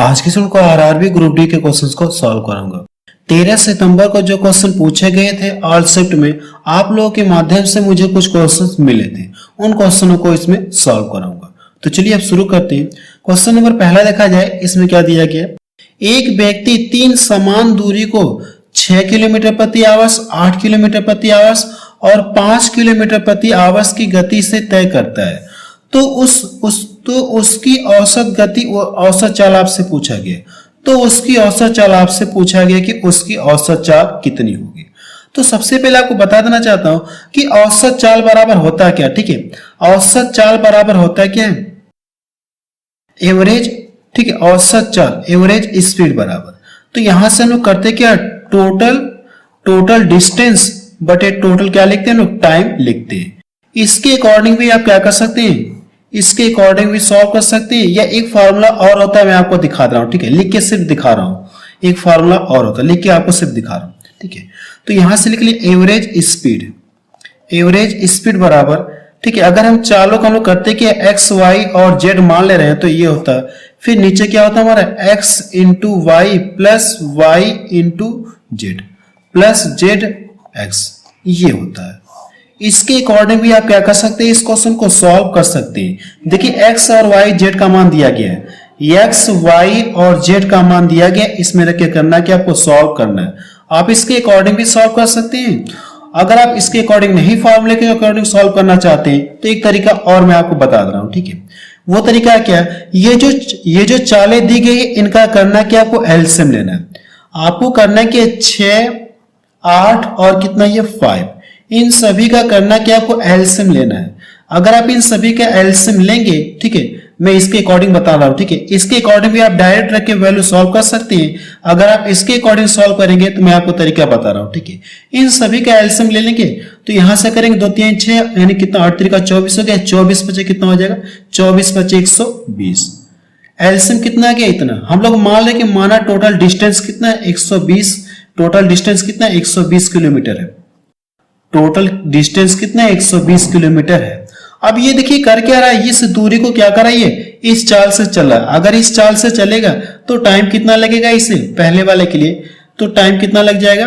आज के को आरआरबी ग्रुप डी के क्वेश्चंस को सॉल्व करूंगा। 13 सितंबर को जो क्वेश्चन पूछे गए थे ऑल शिफ्ट में, आप लोगों के माध्यम से मुझे कुछ क्वेश्चंस मिले थे, उन क्वेश्चनों को इसमें सॉल्व कराऊंगा। तो चलिए अब शुरू करते हैं। क्वेश्चन नंबर पहला देखा जाए, इसमें क्या दिया गया। एक व्यक्ति 3 समान दूरी को 6 किलोमीटर प्रति आवर्स, 8 किलोमीटर प्रति आवर्स और 5 किलोमीटर प्रति आवर्स की गति से तय करता है, तो उसकी औसत गति, औसत चाल आपसे पूछा गया। तो उसकी औसत चाल आपसे पूछा गया कि उसकी औसत चाल कितनी होगी। तो सबसे पहले आपको बता देना चाहता हूं कि औसत चाल बराबर होता है क्या। ठीक है, औसत चाल बराबर होता है क्या, एवरेज। ठीक है, औसत चाल एवरेज स्पीड बराबर। तो यहां से हम लोग करते क्या, टोटल डिस्टेंस बटे टोटल क्या लिखते हैं लोग, टाइम लिखते हैं। इसके अकॉर्डिंग भी आप क्या कर सकते हैं, इसके अकॉर्डिंग भी सॉल्व कर सकते हैं, या एक फार्मूला और होता है, मैं आपको दिखा रहा हूं। ठीक है, लिख के सिर्फ दिखा रहा हूं। एक फार्मूला और होता है, लिख के आपको सिर्फ दिखा रहा हूं। ठीक है, तो यहां से लिख लिए एवरेज स्पीड बराबर। ठीक है, अगर हम चालों का हम लोग करते कि एक्स वाई और जेड मान ले रहे हैं, तो ये होता है, फिर नीचे क्या होता है हमारा, X into Y plus Y into Z plus Z X, ये होता है। इसके अकॉर्डिंग भी आप क्या कर सकते हैं, इस क्वेश्चन को सॉल्व कर सकते हैं। देखिए एक्स और वाई जेड का मान दिया गया है, एक्स वाई और जेड का मान दिया गया, इसमें रख के करना है कि आपको सॉल्व करना है। आप इसके अकॉर्डिंग भी सॉल्व कर सकते हैं। अगर आप इसके अकॉर्डिंग नहीं, फॉर्मूले के अकॉर्डिंग सॉल्व करना चाहते हैं, तो एक तरीका और मैं आपको बता दे रहा हूं। ठीक है, वो तरीका क्या है, ये जो चालें दी गई, इनका करना क्या, आपको एलसीएम लेना है। आपको करना है कि 6, 8 और कितना, ये 5, इन सभी का करना क्या, आपको एलसीएम लेना है। अगर आप इन सभी का एलसीएम लेंगे, ठीक है, मैं इसके अकॉर्डिंग बता रहा हूं। ठीक है, इसके अकॉर्डिंग भी आप डायरेक्ट रख के वैल्यू सॉल्व कर सकते हैं। अगर आप इसके अकॉर्डिंग सॉल्व करेंगे तो मैं आपको तरीका बता रहा हूं। ठीक है, इन सभी का एलसीएम ले लेंगे, तो यहां से करेंगे 2 3 6, यानी कितना, 8 3 24 हो गया। 24 बचे कितना हो जाएगा, 24 बचे 120। एलसीएम कितना आ गया, इतना। हम लोग मान लें कि माना टोटल डिस्टेंस कितना है, 120। टोटल डिस्टेंस कितना है, 120 किलोमीटर है। टोटल डिस्टेंस कितना है, 120 किलोमीटर है। अब ये देखिए कर क्या रहा है, इस दूरी को क्या कर रहा है, ये इस चाल से चल रहा है। अगर इस चाल से चलेगा तो टाइम कितना लगेगा इसे, पहले वाले के लिए, तो टाइम कितना लग जाएगा,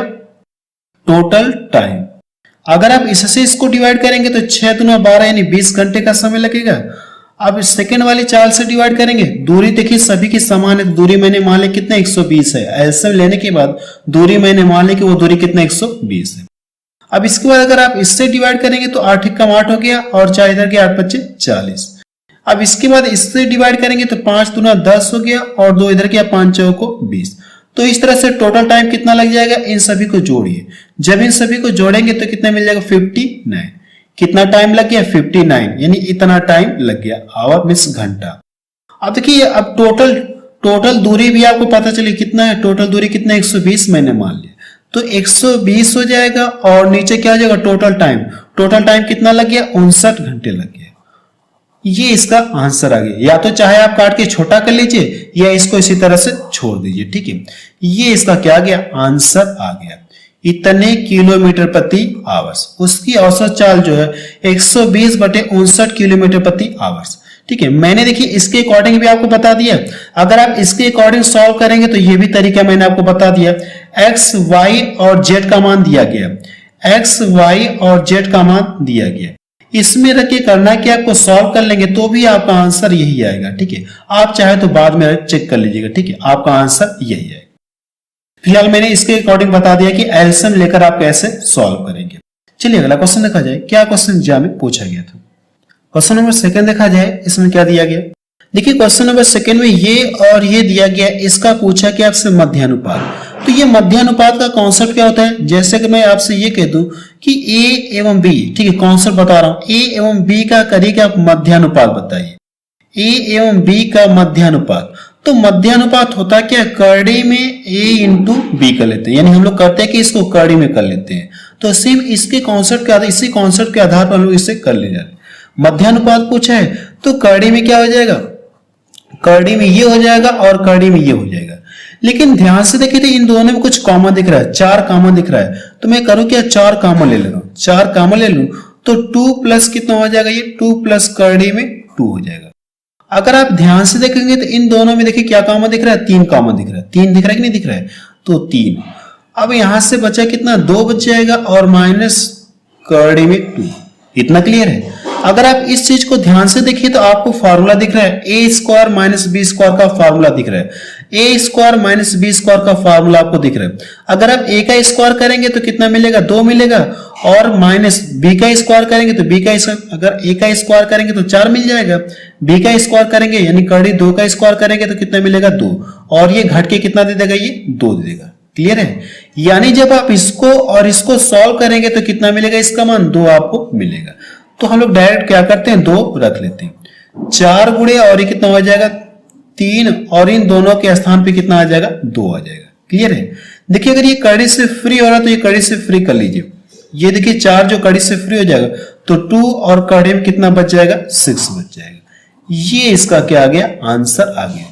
टोटल टाइम। अगर आप इससे इसको डिवाइड करेंगे तो 6 दूना 12, यानी 20 घंटे का समय लगेगा। अब सेकंड वाली चाल से डिवाइड करेंगे, दूरी देखिए सभी की समान है, दूरी मैंने मान ली कितना, 120 है। एलसीएम लेने के बाद दूरी मैंने मान ली कि वो दूरी कितना, 120 है। अब इसके बाद अगर आप इससे डिवाइड करेंगे तो 8 1 8 हो गया, और 4 इधर के 8 5 40। अब इसके बाद इससे डिवाइड करेंगे तो 5 दूना 10 हो गया, और 2 इधर के 5 4 को 20। तो इस तरह से टोटल टाइम कितना लग जाएगा, इन सभी को जोड़िए। जब इन सभी को जोड़ेंगे तो कितना मिल जाएगा, 59। कितना टाइम लग गया, 59, यानी इतना टाइम लग गया, आवर मींस घंटा। अब देखिए, अब टोटल दूरी भी आपको पता चली कितना है, टोटल दूरी कितना, 120 मैंने मान लिया, तो 120 हो जाएगा। और नीचे क्या हो जाएगा, टोटल टाइम कितना लग गया, 59 घंटे लग गया। ये इसका आंसर आ गया। या तो चाहे आप काट के छोटा कर लीजिए, या इसको इसी तरह से छोड़ दीजिए। ठीक है, ये इसका क्या आ गया, आंसर आ गया, इतने किलोमीटर प्रति आवर्स। उसकी औसत चाल जो है 120 बटे 59 किलोमीटर प्रति आवर्स। ठीक है, मैंने देखिए इसके अकॉर्डिंग भी आपको बता दिया। अगर आप इसके अकॉर्डिंग सॉल्व करेंगे तो ये भी तरीका मैंने आपको बता दिया। एक्स वाई और जेड का मान दिया गया, एक्स वाई और जेड का मान दिया गया, इसमें रख के करना कि आपको सॉल्व कर लेंगे तो भी आपका आंसर यही आएगा। ठीक है, आप चाहे तो बाद में चेक कर लीजिएगा। ठीक है, आपका आंसर यही आएगा। फिलहाल मैंने इसके अकॉर्डिंग बता दिया कि एलसीएम लेकर आप कैसे सॉल्व करेंगे। चलिए अगला क्वेश्चन देखा जाए, क्या क्वेश्चन एग्जाम में पूछा गया था। क्वेश्चन नंबर 2 देखा जाए, इसमें क्या दिया गया। देखिए क्वेश्चन नंबर 2 में ये और ये दिया गया, इसका पूछा कि आपसे मध्यानुपात। तो ये मध्यानुपात का कॉन्सेप्ट क्या होता है, जैसे कि मैं आपसे ये कह दूं कि ए एवं बी, ठीक है, कॉन्सेप्ट बता रहा हूं, ए एवं बी का करिए आप मध्यानुपात बताइए, ए एवं बी का मध्यानुपात। तो मध्यानुपात होता क्या, करड़ी में ए इंटू बी कर लेते हैं, यानी हम लोग करते हैं कि इसको करड़ी में कर लेते हैं। तो सेम इसके कॉन्सेप्ट के आधार, इसी कॉन्सेप्ट के आधार पर हम लोग इससे कर ले जा रहे हैं। मध्यानुपात पूछा है तो करड़ी में क्या हो जाएगा, करड़ी में ये हो जाएगा और करड़ी में ये हो जाएगा। लेकिन ध्यान से देखिए तो इन दोनों में कुछ कॉमन दिख रहा है, 4 कॉमन दिख रहा है। तो मैं करूं क्या, 4 कॉमन ले ले रहा हूं, 4 कॉमन ले लूं तो 2 प्लस कितना हो जाएगा, ये 2 प्लस करड़ी में 2 हो जाएगा। अगर आप ध्यान से देखेंगे तो इन दोनों में देखिए क्या कॉमन दिख रहा है, 3 कॉमन दिख रहा है। 3 दिख रहा है कि नहीं दिख रहा है, तो 3। अब यहां से बचा कितना, 2 बच जाएगा और माइनस कर्डी में 2। इतना क्लियर है। अगर आप इस चीज को ध्यान से देखिए तो आपको फार्मूला दिख रहा है, ए स्क्वायर माइनस बी स्क्वायर का फार्मूला दिख रहा है। ए स्क्वायर माइनस बी स्क्वायर का फार्मूला आपको दिख रहा है। अगर आप ए का स्क्वायर करेंगे तो कितना मिलेगा, 2 मिलेगा, और माइनस बी का स्क्वायर करेंगे तो बी का अगर ए का स्क्वायर करेंगे तो 4 मिल जाएगा। बी का स्क्वायर करेंगे यानी कर्डी 2 का स्क्वायर करेंगे तो कितना मिलेगा, 2, और ये घट के कितना दे देगा, ये 2 दे देगा। क्लियर है। यानी जब आप इसको और इसको सॉल्व करेंगे तो कितना मिलेगा, इसका मान 2 आपको मिलेगा। तो हम लोग डायरेक्ट क्या करते हैं, 2 रख लेते हैं। 4 गुणे और ये कितना हो जाएगा, 3, और इन दोनों के स्थान पे कितना आ जाएगा, 2 आ जाएगा। क्लियर है। देखिए अगर ये कड़ी से फ्री हो रहा है तो ये कड़ी से फ्री कर लीजिए। ये देखिए 4 जो कड़ी से फ्री हो जाएगा तो 2 और कड़ी में कितना बच जाएगा, 6 बच जाएगा। ये इसका क्या आ गया, आंसर आ गया।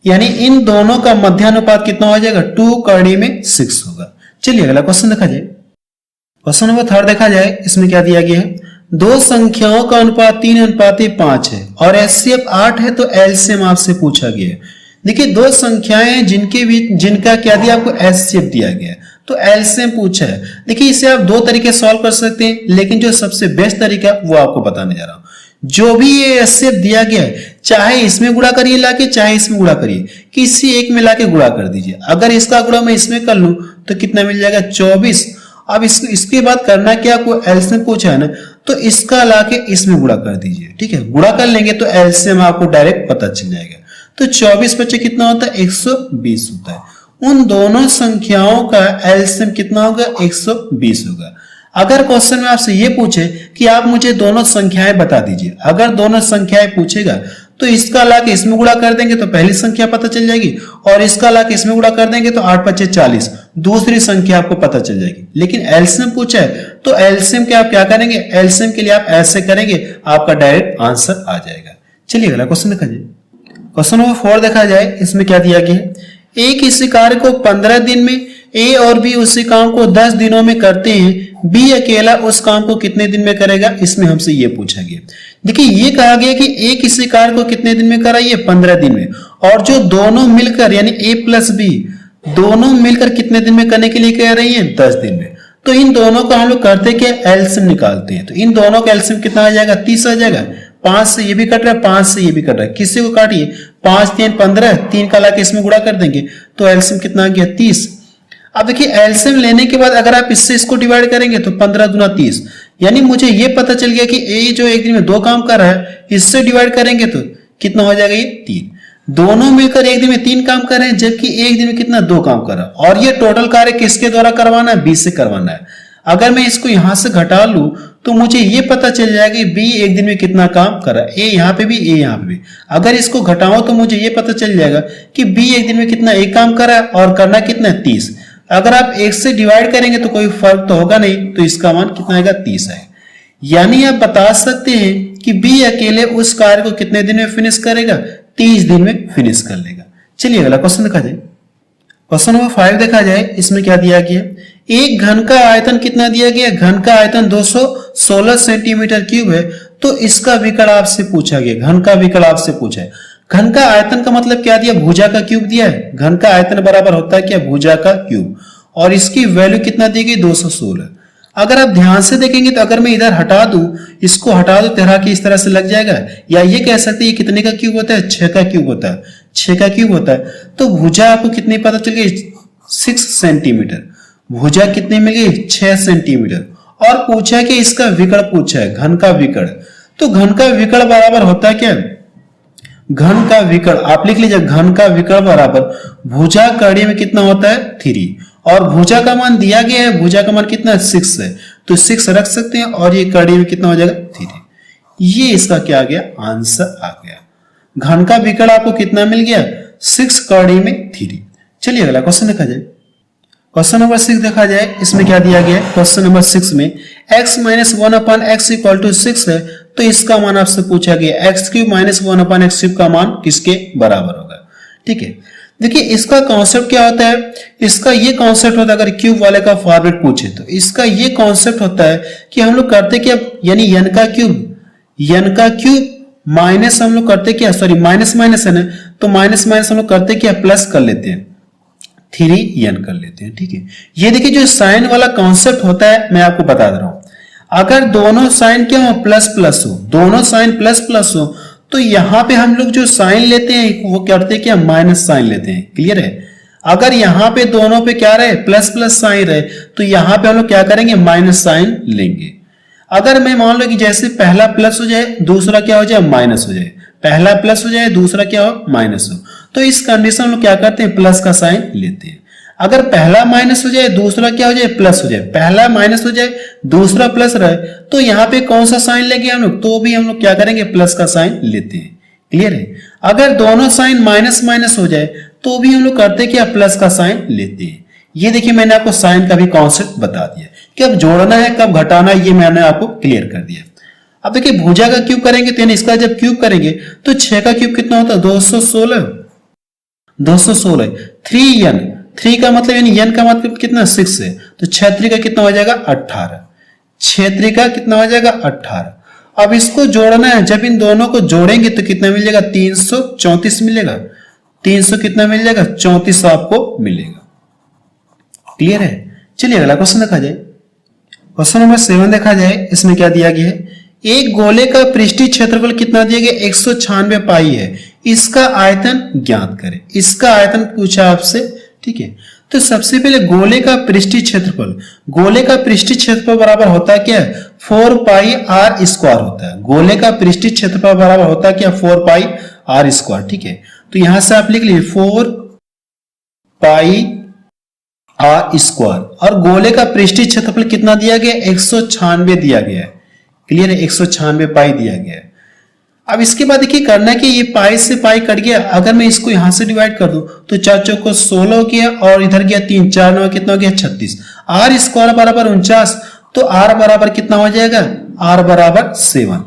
यानी इन दोनों का मध्यानुपात कितना हो जाएगा, 2 कड़ी में 6 होगा। चलिए अगला क्वेश्चन देखा जाए। क्वेश्चन नंबर 3 देखा जाए। इसमें क्या दिया गया है, दो संख्याओं का अनुपात 3:5 है और एचसीएफ 8 है, तो एलसीएम आपसे पूछा गया है। देखिए दो संख्याएं हैं जिनके बीच जिनका क्या दिया आपको, एचसीएफ दिया गया है, तो एलसीएम पूछा है। देखिए इसे आप 2 तरीके सॉल्व कर सकते हैं, लेकिन जो सबसे बेस्ट तरीका वो आपको बताने जा रहा हूं। जो भी ये एचसीएफ दिया गया है, चाहे इसमें गुणा करिए लाके, चाहे इसमें गुणा करिए, किसी एक में लाके गुणा कर दीजिए। अगर इसका गुणा मैं इसमें कर लूं तो कितना मिल जाएगा, 24। अब इसके बाद करना क्या, आपको एलसीएम पूछा है ना, तो इसका लाके इसमें गुणा कर दीजिए। ठीक है, गुणा कर लेंगे तो एलसीएम आपको डायरेक्ट पता चल जाएगा। तो 24 बच्चे कितना होता है, 120 होता है। उन दोनों संख्याओं का एलसीएम कितना होगा, 120 होगा। अगर क्वेश्चन में आपसे ये पूछे कि आप मुझे दोनों संख्याएं बता दीजिए, अगर दोनों संख्याएं पूछेगा तो इसका लाके इसमें गुणा कर देंगे तो पहली संख्या पता चल जाएगी, और इसका लाके इसमें गुणा कर देंगे तो 8 × 5 = 40, दूसरी संख्या आपको पता चल जाएगी। लेकिन एलसीएम पूछा है तो एलसीएम के आप क्या करेंगे, एलसीएम के लिए आप ऐसे करेंगे, आपका डायरेक्ट आंसर आ जाएगा। चलिए अगला क्वेश्चन देखा जाए। क्वेश्चन नंबर 4 देखा जाए। इसमें क्या दिया गया है, ए किसी कार्य को 15 दिन में, ए और बी उसी काम को 10 दिनों में करते हैं, बी अकेला उस काम को कितने दिन में करेगा, इसमें हमसे ये पूछा गया। देखिए ये कहा गया कि ए किसी कार्य को कितने दिन में कराइए, 15 दिन में, और जो दोनों मिलकर यानी ए प्लस बी दोनों मिलकर कितने दिन में करने के लिए कह रही है, 10 दिन में। तो इन दोनों का हम लोग करते क्या, एलसीएम निकालते हैं। तो इन दोनों का एलसीएम कितना आ जाएगा, 30 आ जाएगा। 5 से ये भी कट रहा है, 5 से ये भी कट रहा है, किसी को काटिए, 5 × 3 = 15, 3 का लाके इसमें गुणा कर देंगे तो एलसीएम कितना आ गया, 30। अब देखिए एलसीएम लेने के बाद अगर आप इससे इसको डिवाइड करेंगे तो 15 × 30, यानी मुझे ये पता चल गया कि ए जो एक दिन में 2 काम कर रहा है, इससे डिवाइड करेंगे तो कितना हो जाएगा, ये 3। दोनों मिलकर एक दिन में 3 काम कर रहे हैं, जबकि एक दिन में कितना, 2 काम कर रहा है। और ये टोटल कार्य किसके द्वारा करवाना है, बी से करवाना है। अगर मैं इसको यहां से घटा लूं तो मुझे ये पता चल जाएगा कि बी एक दिन में कितना काम कर रहा है, ए यहाँ पे भी, ए यहाँ पे भी। अगर इसको घटाओ तो मुझे ये पता चल जाएगा कि बी एक दिन में कितना, एक काम कर रहा है, और करना कितना है, 30। अगर आप 1 से डिवाइड करेंगे तो कोई फर्क तो होगा नहीं, तो इसका मान कितना आएगा, 30 आएगा। यानी आप बता सकते हैं कि बी अकेले उस कार्य को कितने दिन में फिनिश करेगा, 30 दिन में फिनिश कर लेगा। चलिए अगला क्वेश्चन देखा जाए। क्वेश्चन नंबर 5 देखा जाए। इसमें क्या दिया गया, एक घन का आयतन कितना दिया गया, घन का आयतन 216 सेंटीमीटर क्यूब है, तो इसका विकर्ण आपसे पूछा गया। घन का विकर्ण आपसे पूछा है। घन का आयतन का मतलब क्या दिया, भुजा का क्यूब दिया है। घन का आयतन बराबर होता है क्या, भुजा का क्यूब, और इसकी वैल्यू कितना दी गई, 216। अगर आप ध्यान से देखेंगे तो अगर मैं इधर हटा दूं, इसको हटा दूं तरह की इस तरह से लग जाएगा, या ये कह सकते हैं ये कितने का क्यूब होता है, 6 का क्यूब होता है, 6 का क्यूब होता है। तो भुजा आपको कितनी पता चल गई, 6 सेंटीमीटर। भुजा कितनी मिल गई, 6 सेंटीमीटर। और पूछा है कि इसका विकर्ण पूछा है, घन का विकर्ण। तो घन का विकर्ण बराबर होता है क्या, घन का विकर्ण आप लिख लीजिए, घन का विकर्ण बराबर भुजा कड़ी में कितना होता है, 3, और भुजा का मान दिया गया है, भुजा का मान कितना है, 6 है, तो 6 रख सकते हैं, और ये कड़ी में कितना हो जाएगा, 3। ये इसका क्या आ गया, आंसर आ गया। घन का विकर्ण आपको कितना मिल गया, 6 कड़ी में 3। चलिए अगला क्वेश्चन देखा जाए। क्वेश्चन नंबर 6 देखा जाए। इसमें क्या दिया गया है, क्वेश्चन नंबर 6 में x - 1/x = 6 है, तो इसका मान आपसे पूछा गया x³ - 1/x³ का मान किसके बराबर होगा। ठीक है, देखिए इसका कॉन्सेप्ट क्या होता है, इसका ये कॉन्सेप्ट होता है, अगर क्यूब वाले का फॉर्मेट पूछे तो इसका ये कॉन्सेप्ट होता है कि हम लोग करते क्या, यानी n का क्यूब माइनस हम लोग करते क्या, सॉरी माइनस माइनस है ना, तो माइनस माइनस हम लोग करते क्या, प्लस कर लेते हैं, 3n कर लेते हैं। ठीक है, ये देखिए जो साइन वाला कॉन्सेप्ट होता है मैं आपको बता दे रहा हूं, अगर दोनों साइन क्या हो, प्लस प्लस हो, दोनों साइन प्लस प्लस हो, तो यहां पे हम लोग जो साइन लेते हैं वो करते क्या, माइनस साइन लेते हैं। क्लियर है, अगर यहां पे दोनों पे क्या रहे, प्लस प्लस साइन रहे, तो यहां पे हम लोग क्या करेंगे, माइनस साइन लेंगे। अगर मैं मान लो कि जैसे पहला प्लस हो जाए, दूसरा क्या हो जाए, माइनस हो जाए, पहला प्लस हो जाए, दूसरा क्या हो, माइनस हो, तो इस कंडीशन में क्या करते हैं, प्लस का साइन लेते हैं। अगर पहला माइनस हो जाए, दूसरा क्या हो जाए, प्लस हो जाए, पहला माइनस हो जाए, दूसरा प्लस रहे, तो यहां पे कौन सा साइन लेंगे हम लोग, तो भी हम लोग क्या करेंगे, प्लस का साइन लेते हैं। क्लियर है, अगर दोनों साइन माइनस माइनस हो जाए, तो भी हम लोग करते क्या, प्लस का साइन लेते हैं। ये देखिए मैंने आपको साइन का भी कॉन्सेप्ट बता दिया, कब जोड़ना है कब घटाना है, ये मैंने आपको क्लियर कर दिया। अब देखिए भुजा का क्यूब करेंगे तो यानी इसका जब क्यूब करेंगे तो 6 का क्यूब कितना होता है, 216, 216, 3n, 3 का मतलब यानी n का मतलब कितना, 6 है, तो 6 का कितना हो जाएगा, 18, 6 का कितना हो जाएगा, 18। अब इसको जोड़ना है, जब इन दोनों को जोड़ेंगे तो कितना मिल जाएगा, 334 मिलेगा, 300 कितना मिल जाएगा, 34 आपको मिलेगा। क्लियर है, चलिए अगला क्वेश्चन देखा जाए। क्वेश्चन नंबर 7 देखा जाए, इसमें क्या दिया गया है, एक गोले का पृष्ठीय क्षेत्रफल कितना दिया गया, 196 पाई है, इसका आयतन ज्ञात करें। इसका आयतन पूछा आपसे। ठीक है, तो सबसे पहले गोले का पृष्ठीय क्षेत्रफल, गोले का पृष्ठीय क्षेत्रफल बराबर होता है क्या, 4 पाई आर स्क्वायर होता है। गोले का पृष्ठीय क्षेत्रफल बराबर होता है क्या, 4 पाई आर स्क्वायर। ठीक है, तो यहां से आप लिख लीजिए 4 पाई आर स्क्वायर, और गोले का पृष्ठीय क्षेत्रफल कितना दिया गया, 196 दिया गया है। क्लियर है, 196 पाई दिया गया है। अब इसके बाद देखिए करना है कि ये पाई से पाई कट गया, अगर मैं इसको यहां से डिवाइड कर दूं तो 4 चौको 16 हो गया, और इधर गया 3, 4 9 कितना हो गया, 36, आर स्क्वायर बराबर 49, तो आर बराबर कितना हो जाएगा, आर बराबर 7।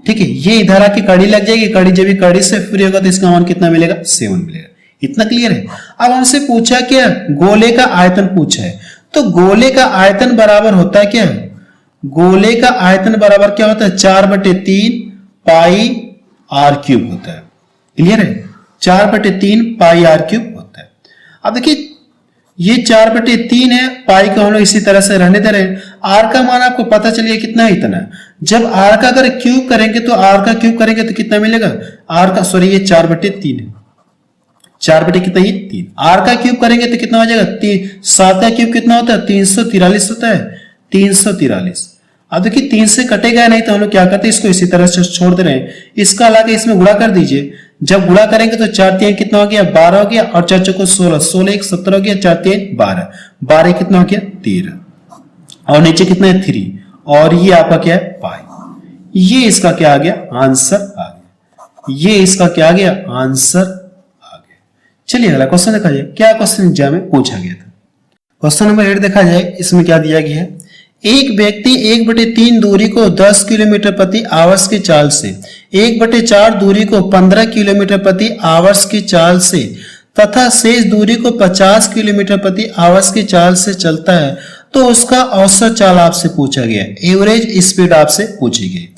ठीक है, ये इधर आके कड़ी लग जाएगी, कड़ी जब भी कड़ी से फ्री होगा तो इसका मान कितना मिलेगा, 7 मिलेगा। इतना क्लियर है। अब हमसे पूछा क्या, गोले का आयतन पूछा है, तो गोले का आयतन बराबर होता है क्या, गोले का आयतन बराबर क्या होता है, 4/3 पाई आर क्यूब होता है। क्लियर है, 4/3 पाई आर क्यूब होता है। अब देखिए ये 4/3 है, पाई को हम लोग इसी तरह से रहने दे रहे हैं। आर का मान आपको पता चलिए कितना है, इतना। जब आर का अगर क्यूब करेंगे तो आर का क्यूब करेंगे तो कितना मिलेगा, आर का, सॉरी ये 4/3 है, 4 कितना ही 3, आर का क्यूब करेंगे तो कितना हो जाएगा, 7 का क्यूब कितना होता है, 343 होता है, 343। अब देखिए 3 से कटेगा नहीं तो हम लोग क्या करते हैं, इसको इसी तरह से छोड़ दे रहे हैं, इसका लाके इसमें गुणा कर दीजिए। जब गुणा करेंगे तो 4 3 कितना हो गया, 12 हो गया, और 4 चौको 16, 16 1 17 हो गया, 4 3 12, 12 कितना हो गया, 13, और नीचे कितना है, 3, और ये आपका क्या है, पाई। ये इसका क्या आ गया, आंसर आ गया। ये इसका क्या आ गया, आंसर आ गया। चलिए अगला क्वेश्चन देखा जाए, क्या क्वेश्चन एग्जाम में पूछा गया था। क्वेश्चन नंबर 8 देखा जाए, इसमें क्या दिया गया है, एक व्यक्ति 1/3 दूरी को 10 किलोमीटर प्रति आवर्स की चाल से, 1/4 दूरी को 15 किलोमीटर प्रति आवर्स की चाल से तथा शेष दूरी को 50 किलोमीटर प्रति आवर्स की चाल से चलता है, तो उसका औसत चाल आपसे पूछा गया, एवरेज स्पीड आपसे पूछी गई।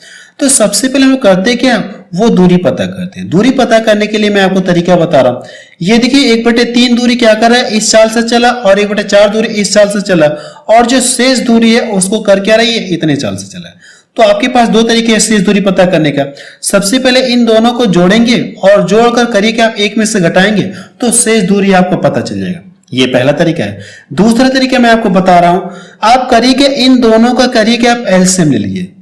तो सबसे पहले हम करते क्या, वो दूरी पता करते हैं। दूरी पता करने के लिए मैं आपको तरीका बता रहा हूं। ये देखिए 1/3 दूरी क्या कर रहा है, इस चाल से चला, और 1/4 दूरी इस चाल से चला, और जो शेष दूरी है उसको कर क्या रही है, इतने चाल से चला। तो आपके पास दो तरीके हैं शेष दूरी पता करने का। सबसे पहले इन दोनों को जोड़ेंगे और जोड़कर करिए कि आप एक में से घटाएंगे तो शेष दूरी आपको पता चल जाएगा। ये पहला तरीका है। दूसरा तरीका मैं आपको बता रहा हूं, आप करिए कि इन दोनों का करिए कि आप एलसीएम ले लीजिए।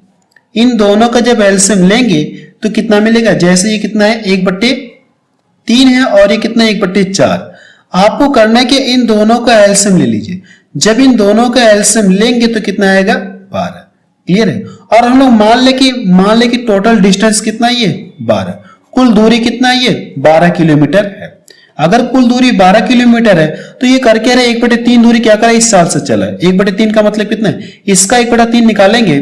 इन दोनों का जब एलसीएम लेंगे तो कितना मिलेगा, जैसे ये कितना है 1/3 है और ये कितना है 1/4। आपको करना है कि इन दोनों का एलसीएम ले लीजिए। जब इन दोनों का एलसीएम लेंगे तो कितना आएगा 12। क्लियर है। और हम लोग मान ले कि टोटल डिस्टेंस कितना है ये 12, कुल दूरी कितना है ये 12 किलोमीटर है। अगर कुल दूरी 12 किलोमीटर है तो ये करके रहे 1/3 दूरी क्या करा इस साल से चला है। 1/3 का मतलब कितना है, इसका 1/3 निकालेंगे,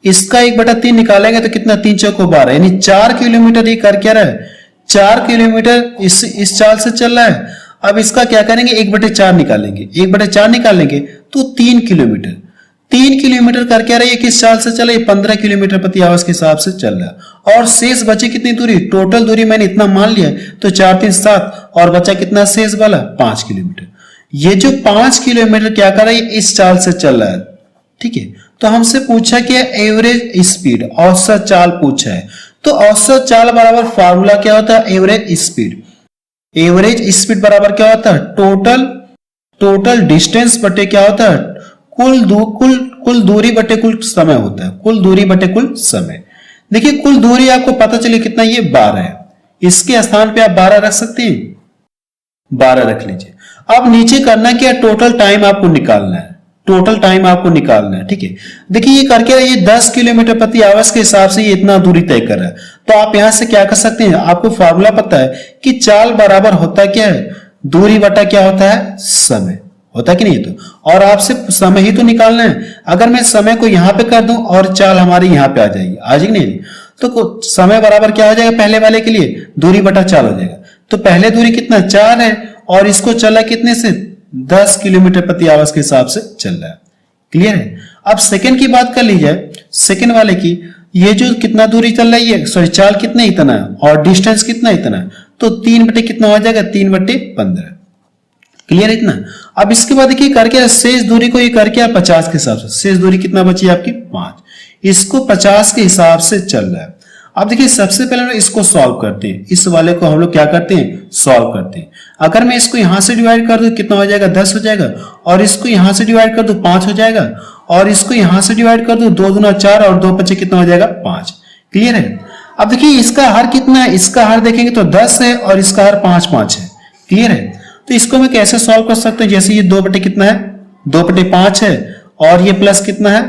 इसका 1/3 निकालेंगे तो कितना 3 चौको 12 यानी 4 किलोमीटर ये कर क्या रहा है, 4 किलोमीटर इस चाल से चल रहा है। अब इसका क्या करेंगे 1/4 निकालेंगे, 1/4 निकालेंगे तो 3 किलोमीटर। 3 किलोमीटर करके आ रहा है, ये किस चाल से चला, ये 15 किलोमीटर प्रति आवर्स के हिसाब से चल रहा है। और शेष बचे कितनी दूरी, टोटल दूरी मैंने इतना मान लिया, तो 4 3 7 और बचा कितना शेष वाला 5 किलोमीटर। ये जो 5 किलोमीटर क्या कर रहा है, इस चाल से चल रहा है, ठीक है। तो हमसे पूछा क्या, एवरेज स्पीड, औसत चाल पूछा है। तो औसत चाल बराबर फार्मूला क्या होता है, एवरेज स्पीड। एवरेज स्पीड बराबर क्या होता है, टोटल डिस्टेंस बटे क्या होता है, कुल दूरी बटे कुल समय होता है, कुल दूरी बटे कुल समय। देखिए कुल दूरी आपको पता चले कितना, ये 12 है, इसके स्थान पे आप 12 रख सकते हैं, 12 रख लीजिए। अब नीचे करना क्या, टोटल टाइम आपको निकालना है, टोटल टाइम आपको निकालना है, ठीक है। देखिए ये करके ये 10 किलोमीटर प्रति आवर्स के हिसाब से ये इतना दूरी तय कर रहा है। तो आप यहां से क्या कर सकते हैं, आपको फॉर्मूला पता है कि चाल बराबर होता क्या है, दूरी बटा क्या होता है, समय होता कि नहीं। तो और आपसे समय ही तो निकालना है। अगर मैं समय को यहां पे कर दूं और चाल हमारी यहां पे आ जाएगी, आ जाएगी नहीं, तो समय बराबर क्या हो जाएगा, पहले वाले के लिए दूरी बटा चाल हो जाएगा। तो पहले दूरी कितना 4 है और इसको चला कितने से, 10 किलोमीटर प्रति आवर्स के हिसाब से चल रहा है। क्लियर है। अब सेकंड की बात कर ली जाए, सेकंड वाले की, ये जो कितना दूरी चल रही है, सॉरी चाल कितना इतना है और डिस्टेंस कितना इतना है, तो 3 बटे कितना हो जाएगा, 3 बटे 15। क्लियर है इतना। अब इसके बाद देखिए करके शेष दूरी को ये करके आप 50 के हिसाब से, शेष दूरी कितना बची आपकी 5, इसको 50 के हिसाब से चल रहा है। अब देखिए सबसे पहले हम इसको सॉल्व करते हैं, इस वाले को हम लोग क्या करते हैं, सॉल्व करते हैं। अगर मैं इसको यहां से डिवाइड कर दूं कितना हो जाएगा, 10 हो जाएगा, और इसको यहां से डिवाइड कर दूं 5 हो जाएगा, और इसको यहां से डिवाइड कर दूं 2 दूना 4 और 2 5 कितना हो जाएगा 5। क्लियर है। अब देखिए इसका हर कितना है, इसका हर देखेंगे तो 10 है और इसका हर 5 5 है। क्लियर है। तो इसको मैं कैसे सॉल्व कर सकता हूं, जैसे ये 2 बटे कितना है, 2 बटे 5 है, और ये प्लस कितना है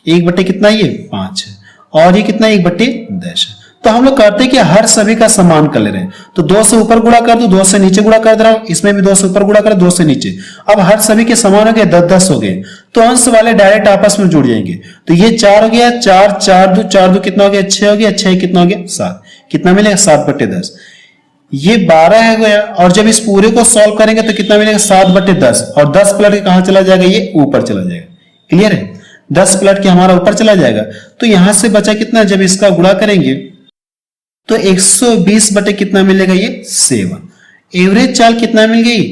1 बटे कितना, ये 5 है, और ये कितना 1 बटे 10 है। तो हम लोग करते हैं कि हर सभी का समान कर ले रहे हैं, तो 2 से ऊपर गुणा कर दो, 2 से नीचे गुणा कर दे रहा हूं, इसमें भी 2 से ऊपर गुणा कर, 2 से नीचे। अब हर सभी के समान हो गए, 10 10 हो गए, तो अंश वाले डायरेक्ट आपस में जुड़ जाएंगे। तो ये 4 हो गया, 4 4 2 कितना हो गया, 6 हो गया, 6 कितना हो गया 7, कितना मिलेगा 7 बटे 10। ये 12 है गया, और जब इस पूरे को सॉल्व करेंगे तो कितना मिलेगा 7 बटे 10, और 10 पलट के कहां चला जाएगा, ये ऊपर चला जाएगा। क्लियर है। 10 पलट के हमारा ऊपर चला जाएगा, तो यहां से बचा कितना, जब इसका गुणा करेंगे तो 120 बटे कितना मिलेगा, ये 7। एवरेज चाल कितना मिल गई,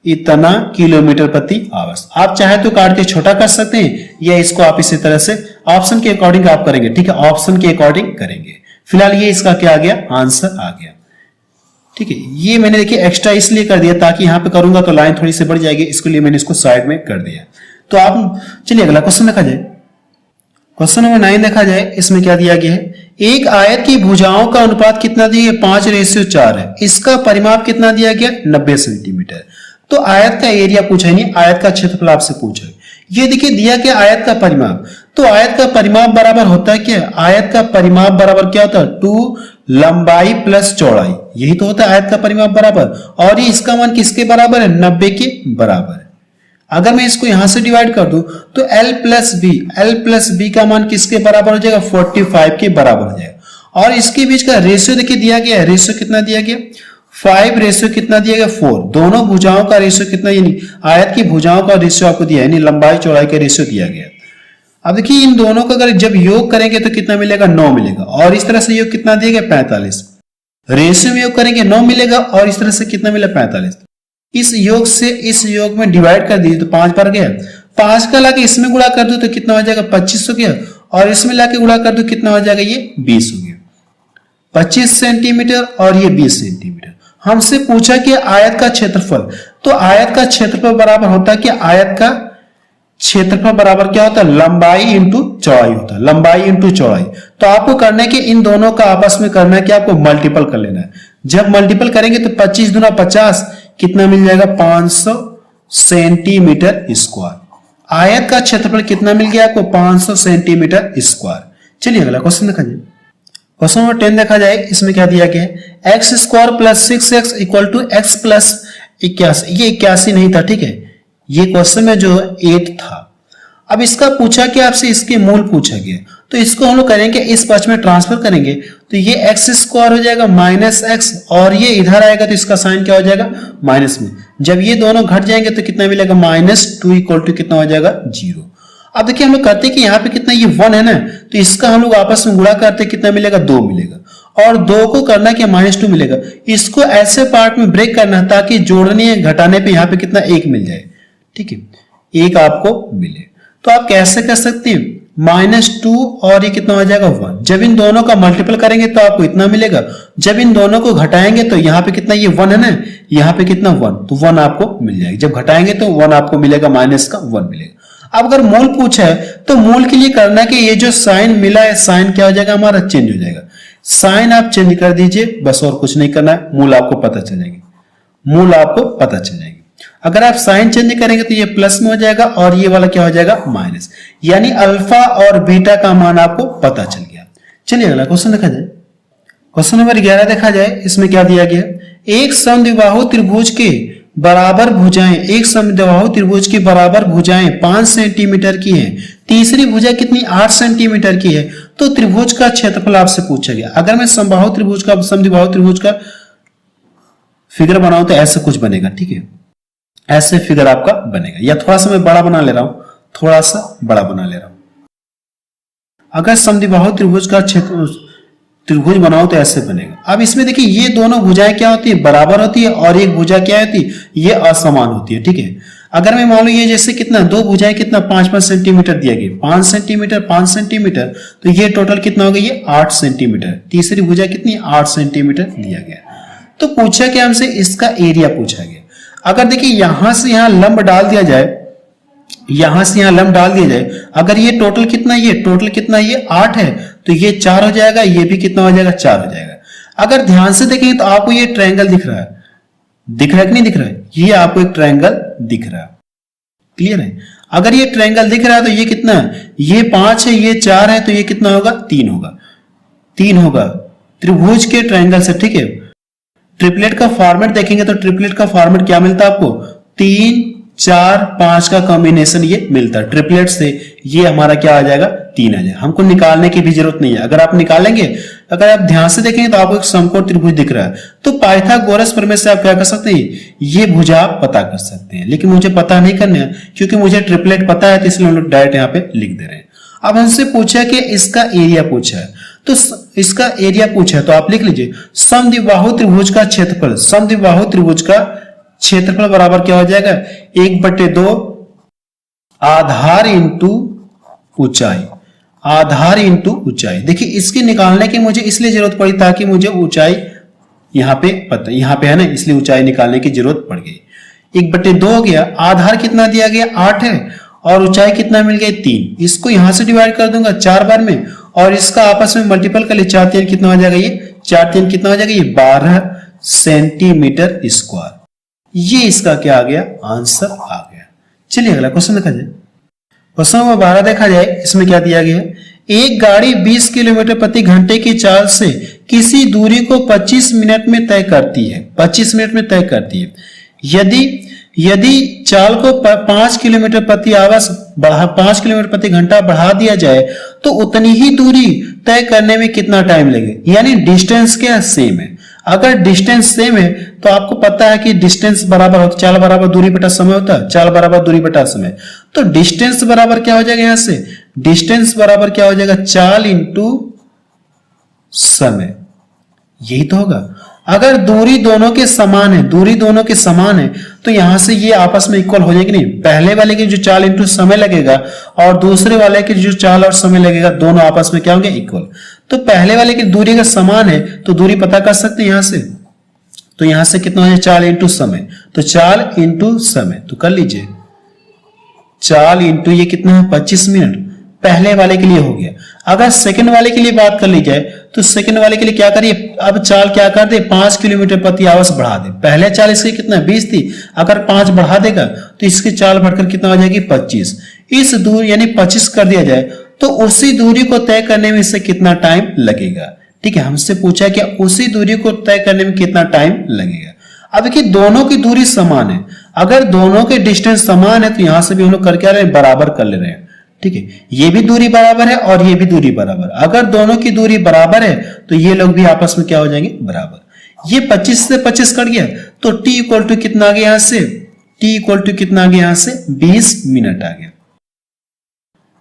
इतना किलोमीटर प्रति आवर्स। आप चाहे तो काट के छोटा कर सकते हैं, या इसको आप इसी तरह से ऑप्शन के अकॉर्डिंग आप करेंगे, ठीक है, ऑप्शन के अकॉर्डिंग करेंगे। फिलहाल ये इसका क्या आ गया, आंसर आ गया। ठीक है। ये मैंने देखिए एक्स्ट्रा इसलिए कर दिया ताकि यहां पे करूंगा तो लाइन थोड़ी सी बढ़ जाएगी, इसके लिए मैंने इसको साइड में कर दिया। तो आप चलिए अगला क्वेश्चन देखा जाए। क्वेश्चन नंबर 9 देखा जाए, इसमें क्या दिया गया है, एक आयत की भुजाओं का अनुपात कितना दिया, 5:4 है, इसका परिमाप कितना दिया गया, 90 सेंटीमीटर। तो आयत का एरिया पूछा है, नहीं आयत का क्षेत्रफल आपसे पूछा है। ये देखिए दिया गया आयत का परिमाप, तो आयत का परिमाप बराबर होता है क्या, आयत का परिमाप बराबर क्या होता है, 2 लंबाई प्लस चौड़ाई, यही तो होता है आयत का परिमाप बराबर। और ये इसका मान किसके बराबर है, 90 के बराबर है। अगर मैं इसको यहां से डिवाइड कर दूं तो L प्लस बी का मान किसके बराबर हो जाएगा, 45 के बराबर हो जाएगा। और इसके बीच का रेशियो देखिए दिया गया है, रेशियो कितना दिया गया, 5 रेशियो कितना दिया गया, 4। दोनों भुजाओं का रेशियो कितना, यानी आयत की भुजाओं का रेशियो आपको दिया है, यानी लंबाई चौड़ाई का रेशियो दिया गया। अब देखिए इन दोनों का अगर जब योग करेंगे तो कितना मिलेगा, 9 मिलेगा, और इस तरह से योग कितना दिया गया, 45। रेशियो में योग करेंगे 9 मिलेगा, और इस तरह से कितना मिला, 45। इस योग से इस योग में डिवाइड कर दीजिए तो 5 पर गया, 5 का लाके इसमें गुणा कर दो तो कितना हो जाएगा, 25 हो गया, और इसमें लाके गुणा कर दो कितना हो जाएगा, ये 20 हो गया। 25 सेंटीमीटर और ये 20 सेंटीमीटर। हमसे पूछा कि आयत का क्षेत्रफल, तो आयत का क्षेत्रफल बराबर होता है कि आयत का क्षेत्रफल बराबर क्या होता है, लंबाई इंटू चौड़ाई होता है, लंबाई इंटू चौड़ाई। तो आपको करना है कि इन दोनों का आपस में करना है कि आपको मल्टीपल कर लेना है। जब मल्टीपल करेंगे तो 25 दूना 50 कितना मिल जाएगा, 500 सेंटीमीटर स्क्वायर। आयत का क्षेत्रफल कितना मिल गया आपको, 500 सेंटीमीटर स्क्वायर। चलिए अगला क्वेश्चन देखा जाए। क्वेश्चन नंबर 10 देखा जाए, इसमें क्या दिया गया है, X square plus 6x equal to X plus 81। ये 81 नहीं था, ठीक है, ये क्वेश्चन में जो 8 था। अब इसका पूछा कि आपसे इसके मूल पूछा गया, तो इसको हम लोग करेंगे इस पक्ष में ट्रांसफर करेंगे, तो ये एक्स स्क्वायर हो जाएगा माइनस एक्स, और ये इधर आएगा तो इसका साइन क्या हो जाएगा, माइनस में। जब ये दोनों घट जाएंगे तो कितना मिलेगा, -2 इक्वल टू कितना हो जाएगा, 0। अब देखिए हम लोग करते हैं कि यहाँ पे कितना ये 1 है ना, तो इसका हम लोग आपस में गुणा करते कितना मिलेगा, 2 मिलेगा, और 2 को करना क्या, -2 मिलेगा। इसको ऐसे पार्ट में ब्रेक करना है ताकि जोड़ने या घटाने पे यहाँ पे कितना 1 मिल जाए, ठीक है, 1 आपको मिले। तो आप कैसे कर सकते हैं, -2 और ये कितना हो जाएगा 1। जब इन दोनों का मल्टीपल करेंगे तो आपको इतना मिलेगा, जब इन दोनों को घटाएंगे तो यहाँ पे कितना ये 1 है ना, यहाँ पे कितना 1, तो 1 आपको मिल जाएगा। जब घटाएंगे तो 1 आपको मिलेगा, माइनस का 1 मिलेगा। अब अगर मूल पूछा है तो मूल के लिए करना कि ये जो साइन मिला है, साइन क्या हो जाएगा हमारा, चेंज हो जाएगा। साइन आप चेंज कर दीजिए बस, और कुछ नहीं करना है, मूल आपको पता चल जाएगी, मूल आपको पता चल जाएगी। अगर आप साइन चेंज करेंगे तो ये प्लस में हो जाएगा और ये वाला क्या हो जाएगा, माइनस, यानी अल्फा और बीटा का मान आपको पता चल गया। चलिए अगला क्वेश्चन देखा जाए। क्वेश्चन नंबर 11 देखा जाए। इसमें क्या दिया गया, एक समद्विबाहु त्रिभुज के बराबर भुजाएं, एक समद्विबाहु त्रिभुज की बराबर भुजाएं 5 सेंटीमीटर की हैं, तीसरी भुजा कितनी 8 सेंटीमीटर की है, तो त्रिभुज का क्षेत्रफल आपसे पूछा गया। अगर मैं समबाहु त्रिभुज का, समद्विबाहु त्रिभुज का फिगर बनाऊं तो ऐसे कुछ बनेगा, ठीक है, ऐसे फिगर आपका बनेगा, या थोड़ा सा मैं बड़ा बना ले रहा हूं, थोड़ा सा बड़ा बना ले रहा हूं। अगर समद्विबाहु त्रिभुज का त्रिभुज बनाओ तो ऐसे बनेगा। अब इसमें देखिए ये दोनों भुजाएं क्या होती है, बराबर होती है, और एक भुजा क्या होती है, ये असमान होती है, ठीक है। अगर मैं मान लो ये जैसे कितना, दो भुजाएं कितना 5-5 सेंटीमीटर दिया गया, 5 सेंटीमीटर 5 सेंटीमीटर, तो ये टोटल कितना हो गया, ये 8 सेंटीमीटर। तीसरी भुजा कितनी, 8 सेंटीमीटर दिया गया। तो पूछा क्या हमसे, इसका एरिया पूछा गया। अगर देखिए यहां से यहां लंब डाल दिया जाए, यहां से यहां लंब डाल दिया जाए, अगर ये टोटल कितना, ये टोटल कितना, ये 8 है, तो ये 4 हो जाएगा, ये भी कितना हो जाएगा, 4 हो जाएगा। अगर ध्यान से देखेंगे तो आपको ये ट्रायंगल दिख रहा है, दिख रहा है कि नहीं दिख रहा है, ये आपको एक ट्रायंगल दिख रहा है, क्लियर है। अगर ये ट्रायंगल दिख रहा है तो ये कितना है, ये 5 है, ये 4 है, तो ये कितना होगा, 3 होगा, 3 होगा त्रिभुज के ट्रायंगल से, ठीक है। ट्रिपलेट का फॉर्मेट देखेंगे तो ट्रिपलेट का फॉर्मेट क्या मिलता है आपको, 3 4 5 का कॉम्बिनेशन ये मिलता है ट्रिपलेट से, ये हमारा क्या आ जाएगा, 3 आ जाएगा। हमको निकालने की भी जरूरत नहीं है, अगर आप निकालेंगे, अगर आप ध्यान से देखेंगे तो आपको एक समकोण त्रिभुज दिख रहा है, तो पाइथागोरस प्रमेय से आप क्या कर सकते हैं, ये भुजा आप पता कर सकते हैं। लेकिन मुझे पता नहीं करना है क्योंकि मुझे ट्रिपलेट पता है, तो इसलिए हम लोग डायरेक्ट यहाँ पे लिख दे रहे हैं। अब हमसे पूछा कि इसका एरिया पूछा है, तो इसका एरिया पूछा है तो आप लिख लीजिए समद्विबाहु त्रिभुज का क्षेत्रफल, समद्विबाहु त्रिभुज का क्षेत्रफल बराबर क्या हो जाएगा, 1/2 आधार इंटू ऊंचाई, आधार इंटू ऊंचाई। देखिए इसके निकालने की मुझे इसलिए जरूरत पड़ी ताकि मुझे ऊंचाई यहाँ पे पता, यहाँ पे है ना, इसलिए ऊंचाई निकालने की जरूरत पड़ गई। 1/2 हो गया, आधार कितना दिया गया 8 है, और ऊंचाई कितना मिल गया 3। इसको यहां से डिवाइड कर दूंगा 4 बार में, और इसका आपस में मल्टीपल कर ले, 4 3 कितना हो जाएगा, ये 4 3 कितना हो जाएगा, ये 12 सेंटीमीटर स्क्वायर। ये इसका क्या आ गया, आंसर आ गया। चलिए अगला क्वेश्चन देखा जाए। क्वेश्चन नंबर 12 देखा जाए। इसमें क्या दिया गया, एक गाड़ी 20 किलोमीटर प्रति घंटे की चाल से किसी दूरी को 25 मिनट में तय करती है, 25 मिनट में तय करती है। यदि चाल को 5 किलोमीटर प्रति आवर्स 5 किलोमीटर प्रति घंटा बढ़ा दिया जाए तो उतनी ही दूरी तय करने में कितना टाइम लगेगा, यानी डिस्टेंस क्या सेम है। अगर डिस्टेंस सेम है तो आपको पता है कि डिस्टेंस बराबर होता है, चाल बराबर दूरी बटा समय होता है, चाल बराबर दूरी बटा समय। तो डिस्टेंस बराबर क्या हो जाएगा, यहां से डिस्टेंस बराबर क्या हो जाएगा, चाल इंटू समय, यही तो होगा। अगर दूरी दोनों के समान है, दूरी दोनों के समान है, तो यहां से ये आपस में इक्वल हो जाएगी नहीं। पहले वाले की जो चाल इंटू समय लगेगा और दूसरे वाले की जो चाल और समय लगेगा, दोनों आपस में क्या होंगे, इक्वल। तो पहले वाले की दूरी का समान है तो दूरी पता कर सकते हैं यहां से, तो यहां से कितना हो जाए, चाल इंटू समय, तो चाल इंटू समय, तो कर लीजिए चाल इंटू ये कितना है 25 मिनट, पहले वाले के लिए हो गया। अगर सेकंड वाले के लिए बात कर ली जाए तो सेकंड वाले के लिए क्या करिए, अब चाल क्या कर दे, 5 किलोमीटर प्रति आवर्स बढ़ा दे। पहले चाल इसकी कितना 20 थी, अगर 5 बढ़ा देगा तो इसकी चाल बढ़कर कितना हो जाएगी 25। इस दूरी यानी 25 कर दिया जाए तो उसी दूरी को तय करने में इससे कितना टाइम लगेगा। ठीक है, हमसे पूछा कि उसी दूरी को तय करने में कितना टाइम लगेगा। अब देखिए दोनों की दूरी समान है, अगर दोनों के डिस्टेंस समान है तो यहां से भी हम लोग करके आ रहे हैं, बराबर कर ले रहे हैं। ठीक है, ये भी दूरी बराबर है और ये भी दूरी बराबर। अगर दोनों की दूरी बराबर है तो ये लोग भी आपस में क्या हो जाएंगे, बराबर। ये 25 से 25 कट गया तो t इक्वल टू कितना आ गया, यहां से t इक्वल टू कितना आ गया, यहां से 20 मिनट आ गया।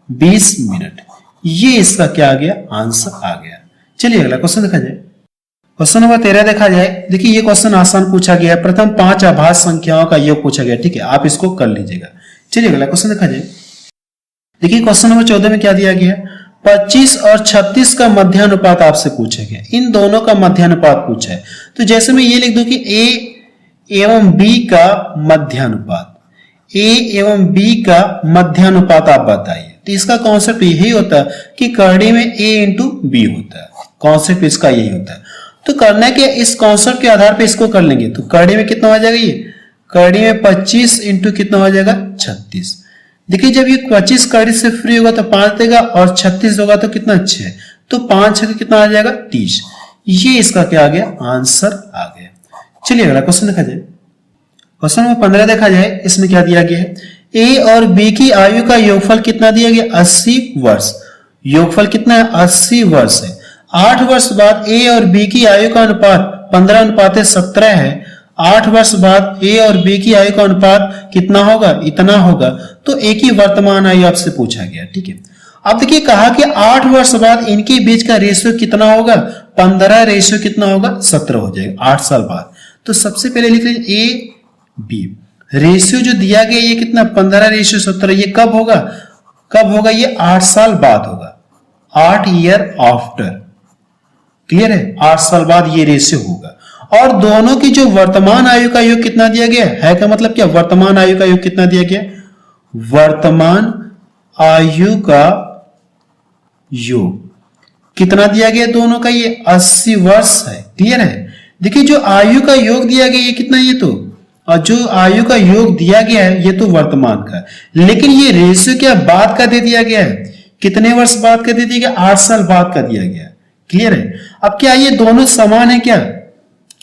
20 मिनट। ये इसका क्या आ गया, आंसर आ गया। चलिए अगला क्वेश्चन देखा जाए। क्वेश्चन नंबर 13 देखा जाए। देखिए ये क्वेश्चन आसान पूछा गया है। प्रथम 5 अभाज्य संख्याओं का योग पूछा गया, ठीक है, आप इसको कर लीजिएगा। चलिए अगला क्वेश्चन देखा जाए। देखिए क्वेश्चन नंबर 14 में क्या दिया गया है, 25 और 36 का मध्यानुपात आपसे पूछा गया। इन दोनों का मध्यानुपात पूछा है, तो जैसे मैं ये लिख दूं कि A एवं B का मध्यानुपात, A एवं B का मध्यानुपात आप बताइए। तो इसका कॉन्सेप्ट यही होता है कि करड़ी में A इंटू B होता है, कॉन्सेप्ट इसका यही होता है। तो करना क्या, इस कॉन्सेप्ट के आधार पे इसको कर लेंगे। तो करड़ी में कितना हो जाएगा, ये करड़ी में 25 इंटू कितना हो जाएगा, 36। देखिए जब ये 25 करड़ी से फ्री होगा तो 5 देगा और 36 होगा तो कितना, 6। तो 5 6 कितना आ जाएगा, 30। ये इसका क्या आ गया, आंसर आ गया। चलिए अगला क्वेश्चन देखा जाए। क्वेश्चन नंबर 15 देखा जाए। इसमें क्या दिया गया है, ए और बी की आयु का योगफल कितना दिया गया, 80 वर्ष। योगफल कितना है, 80 वर्ष है। 8 वर्ष बाद ए और बी की आयु का अनुपात 15:17 है। 8 वर्ष बाद ए और बी की आयु का अनुपात कितना होगा, इतना होगा। तो ए की वर्तमान आयु आपसे पूछा गया, ठीक है। अब देखिए कहा कि 8 वर्ष बाद इनके बीच का रेशियो कितना होगा, 15 रेशियो कितना होगा, 17 हो जाएगा 8 साल बाद। तो सबसे पहले लिख लीजिए ए बी, रेशियो जो दिया गया ये कितना, 15 रेशियो 17। ये कब होगा, कब होगा, ये 8 साल बाद होगा, 8 ईयर आफ्टर। क्लियर है, 8 साल बाद ये रेशियो होगा। और दोनों की जो वर्तमान आयु का योग कितना दिया गया है का मतलब क्या, वर्तमान आयु का योग कितना दिया गया, वर्तमान आयु का योग कितना दिया गया दोनों का, ये 80 वर्ष है। क्लियर है। देखिए जो आयु का योग दिया गया ये कितना, ये तो, और जो आयु का योग दिया गया है ये तो वर्तमान का, लेकिन ये रेशियो क्या बाद का दे दिया गया है, कितने वर्ष बाद का दे दिया गया, 8 साल बाद का दिया गया। क्लियर है। अब क्या ये दोनों समान है क्या,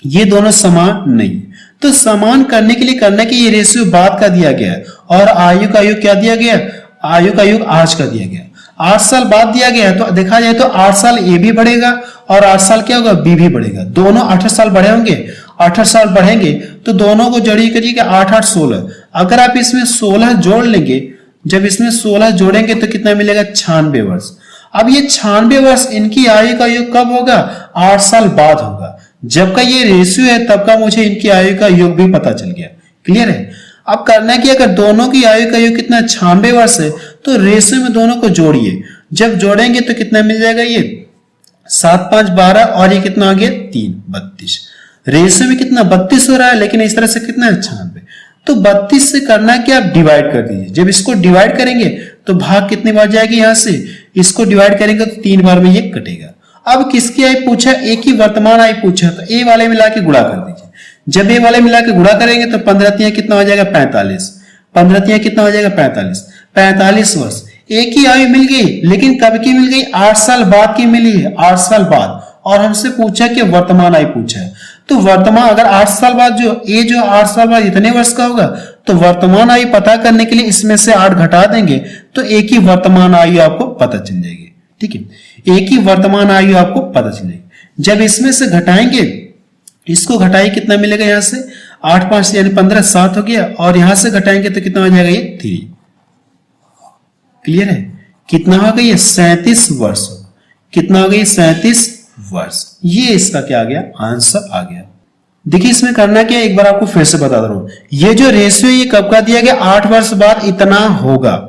ये दोनों समान नहीं। तो समान करने के लिए करना कि ये रेशियो बाद का दिया गया है और आयु का योग क्या दिया गया, आयु का योग आज का दिया गया। 8 साल बाद दिया गया है तो देखा जाए तो 8 साल ए भी बढ़ेगा और 8 साल क्या होगा, बी भी बढ़ेगा। दोनों 18 साल बढ़े होंगे, 18 साल बढ़ेंगे तो दोनों को जोड़ी करिएगा 8 8 16। अगर आप इसमें 16 जोड़ लेंगे, जब इसमें 16 जोड़ेंगे तो कितना मिलेगा, 96 वर्ष। अब ये 96 वर्ष इनकी आयु का योग कब होगा, 8 साल बाद होगा। जब का ये रेशियो है तब का मुझे इनकी आयु का योग भी पता चल गया। क्लियर है। अब करना है कि अगर दोनों की आयु का योग कितना 96 वर्ष है तो रेशियो में दोनों को जोड़िए। जब जोड़ेंगे तो कितना मिल जाएगा, ये 7 5 12 और ये कितना आ गया 3 32। रेशियो में कितना 32 हो रहा है, लेकिन इस तरह से कितना है 96। तो 32 से करना है कि आप डिवाइड कर दीजिए। जब इसको डिवाइड करेंगे तो भाग कितनी बार जाएगी, यहां से इसको डिवाइड करेंगे तो 3 बार में ये कटेगा। अब किसकी आयु पूछा, ए की वर्तमान आयु पूछा, तो ए वाले मिला के गुणा कर दीजिए। जब ए वाले मिला के गुणा करेंगे तो 15 तिया कितना हो जाएगा 45, 15 तिया कितना हो जाएगा 45, 45 वर्ष। ए की आयु मिल गई, लेकिन कब की मिल गई, 8 साल बाद की मिली है, 8 साल बाद। और हमसे पूछा कि वर्तमान आयु पूछा है, तो वर्तमान अगर 8 साल बाद जो ए जो 8 साल बाद इतने वर्ष का होगा तो वर्तमान आयु पता करने के लिए इसमें से 8 घटा देंगे तो ए की वर्तमान आयु आपको पता चल जाएगी। ठीक है, ए की वर्तमान आयु आपको पता चल जाएगी। जब इसमें से घटाएंगे, इसको घटाइए कितना मिलेगा, यहां से 8 5 यानी 15 7 हो गया, और यहां से घटाएंगे तो कितना हो जाएगा, ये 3। क्लियर है। कितना हो गया, ये 37 वर्ष। कितना हो गया, 37 वर्ष। ये इसका क्या आ गया, आंसर आ गया। देखिए इसमें करना क्या है, एक बार आपको फिर से बता दे रहा हूं। ये जो रेशियो ये कब का दिया गया, 8 वर्ष बाद इतना होगा।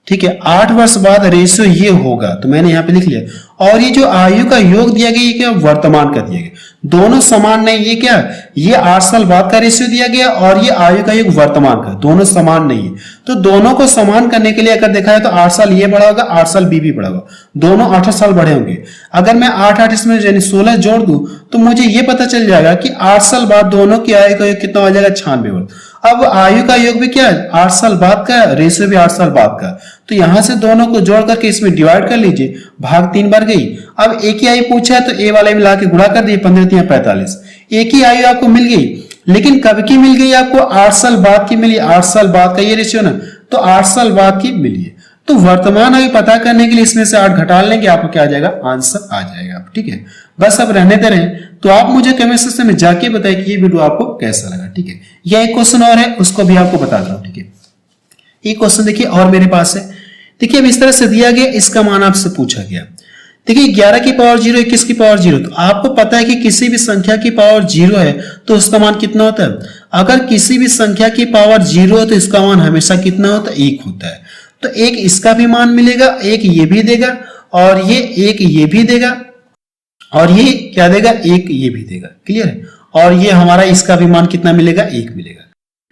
ठीक है, 8 वर्ष बाद रेशियो ये होगा, तो मैंने यहां पे लिख लिया। और ये जो आयु का योग दिया गया, ये क्या वर्तमान का दिया गया, दोनों समान नहीं। ये क्या, ये 8 साल बाद का रेशियो दिया गया और ये आयु का योग वर्तमान का, दोनों समान नहीं है। तो दोनों को समान करने के लिए अगर देखा है तो 8 साल ये बढ़ा होगा, 8 साल बी भी बढ़ा होगा, दोनों 18 साल बढ़े होंगे। अगर मैं 8 8 इसमें यानी 16 जोड़ दूं तो मुझे ये पता चल जाएगा कि 8 साल बाद दोनों की आयु का योग कितना हो जाएगा, 96 वर्ष। अब आयु का योग भी क्या है, 8 साल बाद का, रेशियो भी 8 साल बाद का। तो यहां से दोनों को जोड़ करके इसमें डिवाइड कर लीजिए, भाग 3 बार गई। अब ए की आयु पूछा है तो ए वाले मिला के गुणा कर दिए, 15 3 45। ए की आयु आपको मिल गई, लेकिन कब की मिल गई आपको, 8 साल बाद की मिली। 8 साल बाद का ये रेशियो ना, तो 8 साल बाद की मिली है। तो वर्तमान आयु पता करने के लिए इसमें से 8 घटा लेंगे, आपको क्या आ जाएगा, आंसर आ जाएगा। ठीक है, बस अब रहने दे रहे हैं। तो आप मुझे कमेंट सेक्शन में जाके बताएं कि ये वीडियो आपको कैसा लगा। ठीक है, यह एक क्वेश्चन और है, उसको भी आपको बता रहा हूं। ठीक है, एक क्वेश्चन देखिए और मेरे पास है। देखिए अब इस तरह से दिया गया, इसका मान आपसे पूछा गया। देखिए 11 की पावर 0, 21 की पावर 0, तो आपको पता है कि किसी भी संख्या की पावर 0 है तो उसका मान कितना होता है। अगर किसी भी संख्या की पावर 0 है तो इसका मान हमेशा कितना होता है, 1 होता है। तो एक इसका भी मान मिलेगा, एक ये भी देगा, और ये एक ये भी देगा, और ये क्या देगा, एक ये भी देगा। क्लियर है। और ये हमारा इसका भी मान कितना मिलेगा, 1 मिलेगा।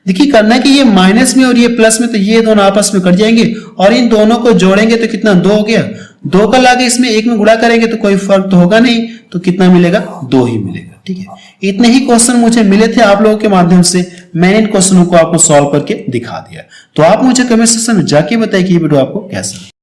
देखिए करना है कि ये माइनस में और ये प्लस में, तो ये दोनों आपस में कट जाएंगे और इन दोनों को जोड़ेंगे तो कितना, 2 हो गया। 2 का लाके इसमें 1 में गुणा करेंगे तो कोई फर्क तो होगा नहीं, तो कितना मिलेगा, 2 ही मिलेगा। ठीक है, इतने ही क्वेश्चन मुझे मिले थे आप लोगों के माध्यम से, मैंने इन क्वेश्चनों को आपको सॉल्व करके दिखा दिया। तो आप मुझे कमेंट सेक्शन में जाके बताइए कि ये वीडियो आपको कैसा